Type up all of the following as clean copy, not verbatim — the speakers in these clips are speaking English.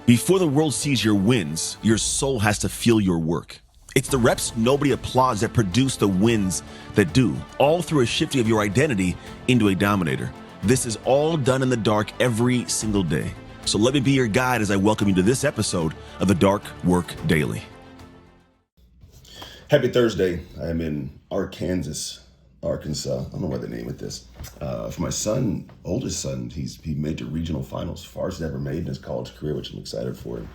Before the world sees your wins, your soul has to feel your work. It's the reps nobody applauds that produce the wins that do, all through a shifting of your identity into a dominator. This is all done in the dark every single day. So let me be your guide as I welcome you to this episode of the Dark Work Daily. Happy Thursday. I'm in Arkansas. I don't know why they name it this. For my son, oldest son, he made to regional finals, farthest ever made in his college career, which I'm excited for him.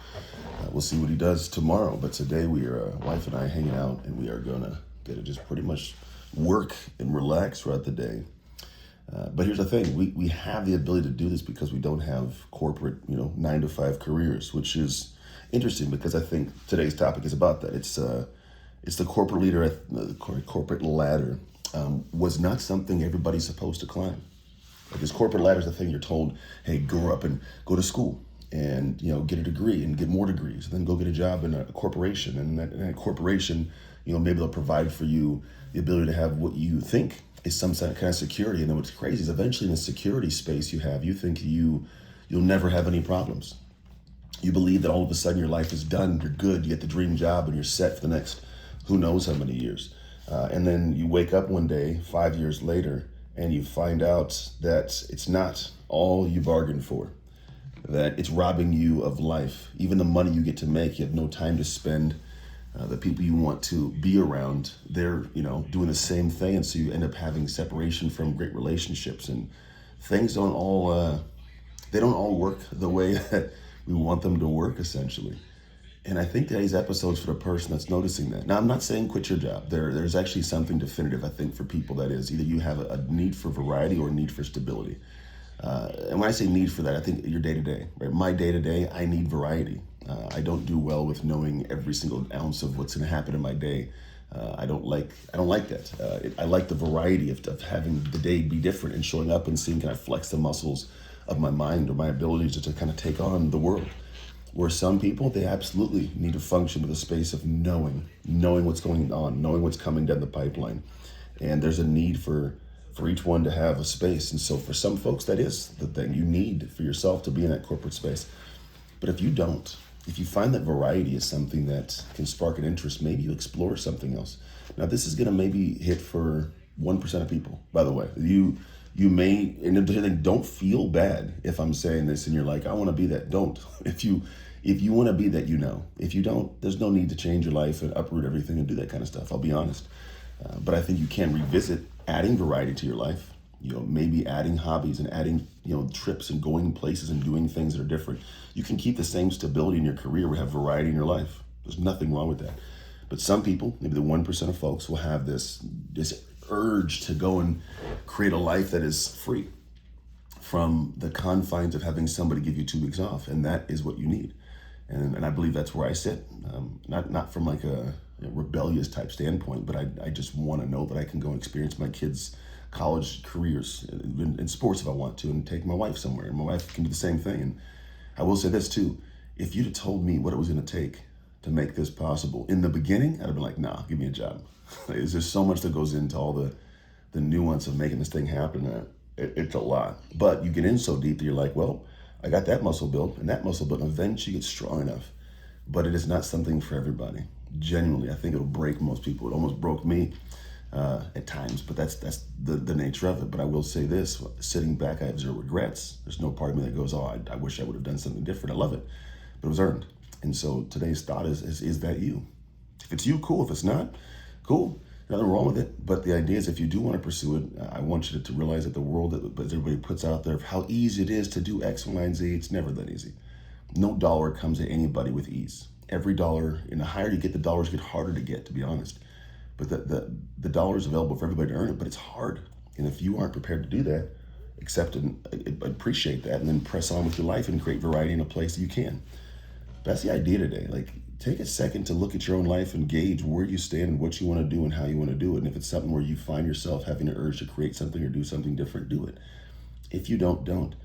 We'll see what he does tomorrow. But today we are, wife and I, hanging out, and we are gonna get to just pretty much work and relax throughout the day. But here's the thing: we have the ability to do this because we don't have corporate, 9-to-5 careers, which is interesting because I think today's topic is about that. It's the corporate leader, the corporate ladder. Was not something everybody's supposed to climb. Like this corporate ladder is the thing you're told, hey, grow up and go to school and, get a degree and get more degrees, and then go get a job in a corporation. And that corporation, maybe they'll provide for you the ability to have what you think is some kind of security. And then what's crazy is eventually in the security space you think you'll never have any problems. You believe that all of a sudden your life is done, you're good, you get the dream job, and you're set for the next who knows how many years. And then you wake up one day, 5 years later, and you find out that it's not all you bargained for, that it's robbing you of life. Even the money you get to make, you have no time to spend. The people you want to be around, they're, doing the same thing. And so you end up having separation from great relationships, and things don't all work the way that we want them to work, essentially. And I think today's episode's for the person that's noticing that. Now, I'm not saying quit your job. There's actually something definitive, I think, for people that is either you have a need for variety or a need for stability. And when I say need for that, I think your day-to-day, right? My day-to-day, I need variety. I don't do well with knowing every single ounce of what's going to happen in my day. I don't like that. I like the variety of having the day be different and showing up and seeing, can I flex the muscles of my mind or my abilities to kind of take on the world. Where some people, they absolutely need to function with a space of knowing what's going on, knowing what's coming down the pipeline. And there's a need for each one to have a space. And so for some folks, that is the thing you need for yourself to be in that corporate space. But if you find that variety is something that can spark an interest, maybe you explore something else. Now, this is going to maybe hit for 1% of people, by the way. You may, and don't feel bad if I'm saying this and you're like, I want to be that. Don't. If you want to be that, If you don't, there's no need to change your life and uproot everything and do that kind of stuff. I'll be honest. But I think you can revisit adding variety to your life. Maybe adding hobbies and adding, trips and going places and doing things that are different. You can keep the same stability in your career or have variety in your life. There's nothing wrong with that. But some people, maybe the 1% of folks, will have this urge to go and create a life that is free from the confines of having somebody give you 2 weeks off, and that is what you need. And I believe that's where I sit, not from like a rebellious type standpoint, but I just want to know that I can go and experience my kids' college careers in sports if I want to, and take my wife somewhere, and my wife can do the same thing. And I will say this too: if you'd have told me what it was going to take to make this possible in the beginning, I'd have been like, nah, give me a job. There's just so much that goes into all the nuance of making this thing happen. It's a lot. But you get in so deep that you're like, well, I got that muscle built and that muscle built, and eventually you get strong enough. But it is not something for everybody. Genuinely, I think it'll break most people. It almost broke me at times, but that's the nature of it. But I will say this: sitting back, I have zero regrets. There's no part of me that goes, oh, I wish I would have done something different. I love it, but it was earned. And so today's thought is that you? If it's you, cool. If it's not, cool. Nothing wrong with it. But the idea is, if you do want to pursue it, I want you to realize that the world that everybody puts out there of how easy it is to do X, Y, and Z, it's never that easy. No dollar comes to anybody with ease. Every dollar, and the higher you get, the dollars get harder to get, to be honest. But the dollar is available for everybody to earn it, but it's hard. And if you aren't prepared to do that, accept and appreciate that, and then press on with your life and create variety in a place that you can. That's the idea today. Like, take a second to look at your own life and gauge where you stand and what you want to do and how you want to do it. And if it's something where you find yourself having an urge to create something or do something different, do it. If you don't.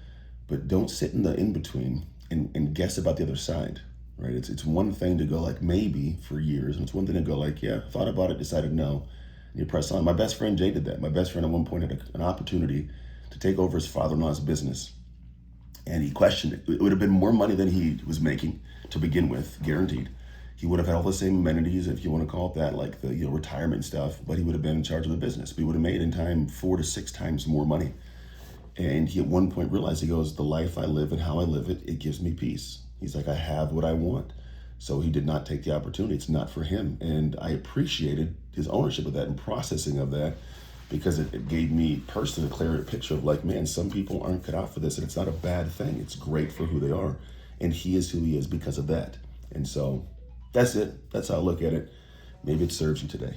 But don't sit in the in-between and guess about the other side, right? It's one thing to go like maybe for years, and it's one thing to go like, yeah, thought about it, decided no, and you press on. My best friend Jay did that. My best friend at one point had an opportunity to take over his father-in-law's business. And he questioned it. It would have been more money than he was making to begin with, guaranteed. He would have had all the same amenities, if you want to call it that, like the retirement stuff, but he would have been in charge of the business. But he would have made in time 4 to 6 times more money. And he at one point realized, he goes, the life I live and how I live it, it gives me peace. He's like, I have what I want. So he did not take the opportunity. It's not for him. And I appreciated his ownership of that and processing of that, because it gave me personally a clearer picture of like, man, some people aren't cut out for this, and it's not a bad thing. It's great for who they are. And he is who he is because of that. And so that's it. That's how I look at it. Maybe it serves you today.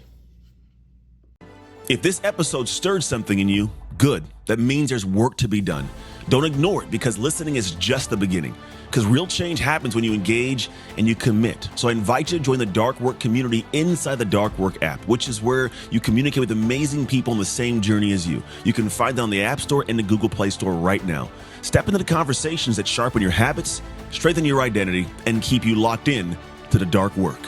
If this episode stirred something in you, good. That means there's work to be done. Don't ignore it, because listening is just the beginning. Because real change happens when you engage and you commit. So I invite you to join the Dark Work community inside the Dark Work app, which is where you communicate with amazing people on the same journey as you. You can find them on the App Store and the Google Play Store right now. Step into the conversations that sharpen your habits, strengthen your identity, and keep you locked in to the Dark Work.